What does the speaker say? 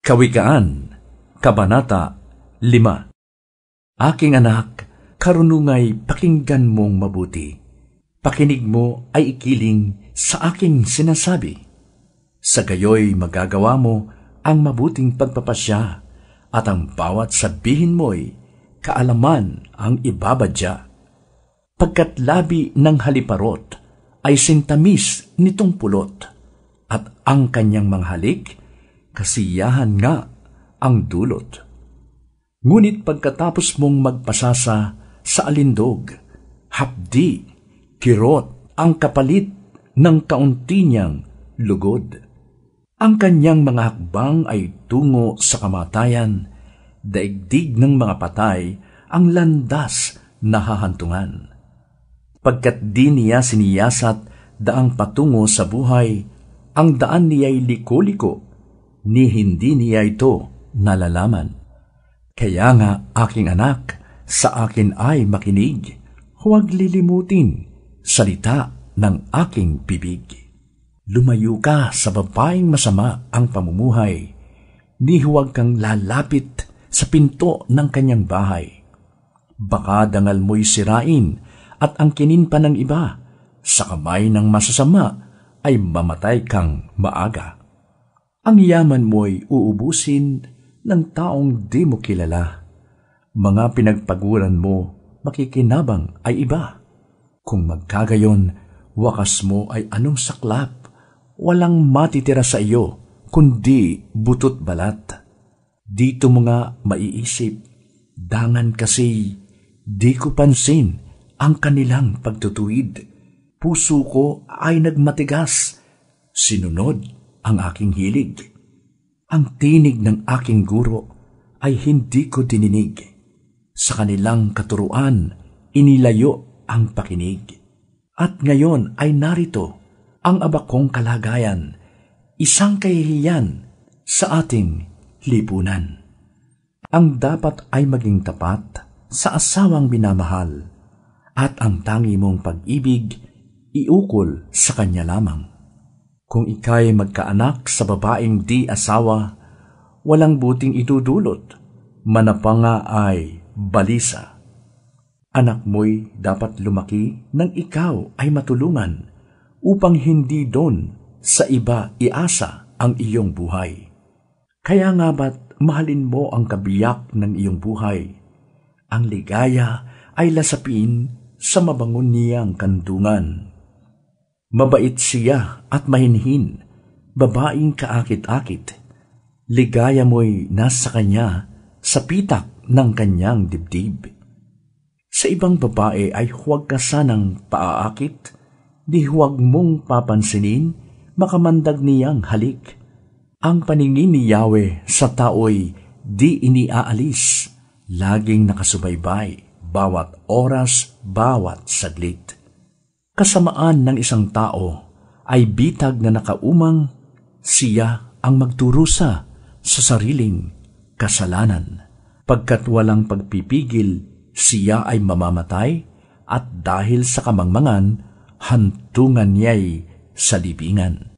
Kawikaan, Kabanata 5. Aking anak, karunungay pakinggan mong mabuti. Pakinig mo ay ikiling sa aking sinasabi. Sa gayoy magagawa mo ang mabuting pagpapasya at ang bawat sabihin mo'y kaalaman ang ibabadya. Pagkat labi ng haliparot ay sintamis nitong pulot, at ang kanyang manghalik, kasiyahan nga ang dulot. Ngunit pagkatapos mong magpasasa sa alindog, hapdi, kirot ang kapalit ng kaunti niyang lugod. Ang kanyang mga hakbang ay tungo sa kamatayan, daigdig ng mga patay ang landas na hahantungan. Pagkat di niya siniyasat daang patungo sa buhay, ang daan niya'y liko-liko, ni hindi niya ito nalalaman. Kaya nga, aking anak, sa akin ay makinig, huwag lilimutin salita ng aking bibig. Lumayo ka sa babaeng masama ang pamumuhay, ni huwag kang lalapit sa pinto ng kanyang bahay. Baka dangal mo'y sirain at angkinin pa ng iba, sa kamay ng masasama ay mamatay kang maaga. Ang yaman mo'y uubusin ng taong di mo kilala. Mga pinagpaguran mo, makikinabang ay iba. Kung magkagayon, wakas mo ay anong saklap, walang matitira sa iyo, kundi butot balat. Dito mo nga maiisip, dangan kasi di ko pansin ang kanilang pagtutuwid. Puso ko ay nagmatigas, sinunod ang aking hilig. Ang tinig ng aking guro ay hindi ko dininig. Sa kanilang katuruan, inilayo ang pakinig. At ngayon ay narito ang abakong kalagayan, isang kahihiyan sa ating lipunan. Ang dapat ay maging tapat sa asawang minamahal, at ang tangi mong pag-ibig iukol sa kanya lamang. Kung ika'y magkaanak sa babaeng di asawa, walang buting idudulot, manapanga ay balisa. Anak mo'y dapat lumaki nang ikaw ay matulungan, upang hindi doon sa iba iasa ang iyong buhay. Kaya nga ba't mahalin mo ang kabiyak ng iyong buhay? Ang ligaya ay lasapin sa mabangon niyang kandungan. Mabait siya at mahinhin, babaeng kaakit-akit. Ligaya mo'y nasa kanya, sa pitak ng kanyang dibdib. Sa ibang babae ay huwag ka sanang paaakit, di huwag mong papansinin, makamandag niyang halik. Ang paningin ni Yahweh sa tao'y di iniaalis, laging nakasubaybay, bawat oras, bawat saglit. Kasamaan ng isang tao ay bitag na nakaumang, siya ang magturusa sa sariling kasalanan. Pagkat walang pagpipigil, siya ay mamamatay, at dahil sa kamangmangan, hantungan niya'y sa libingan.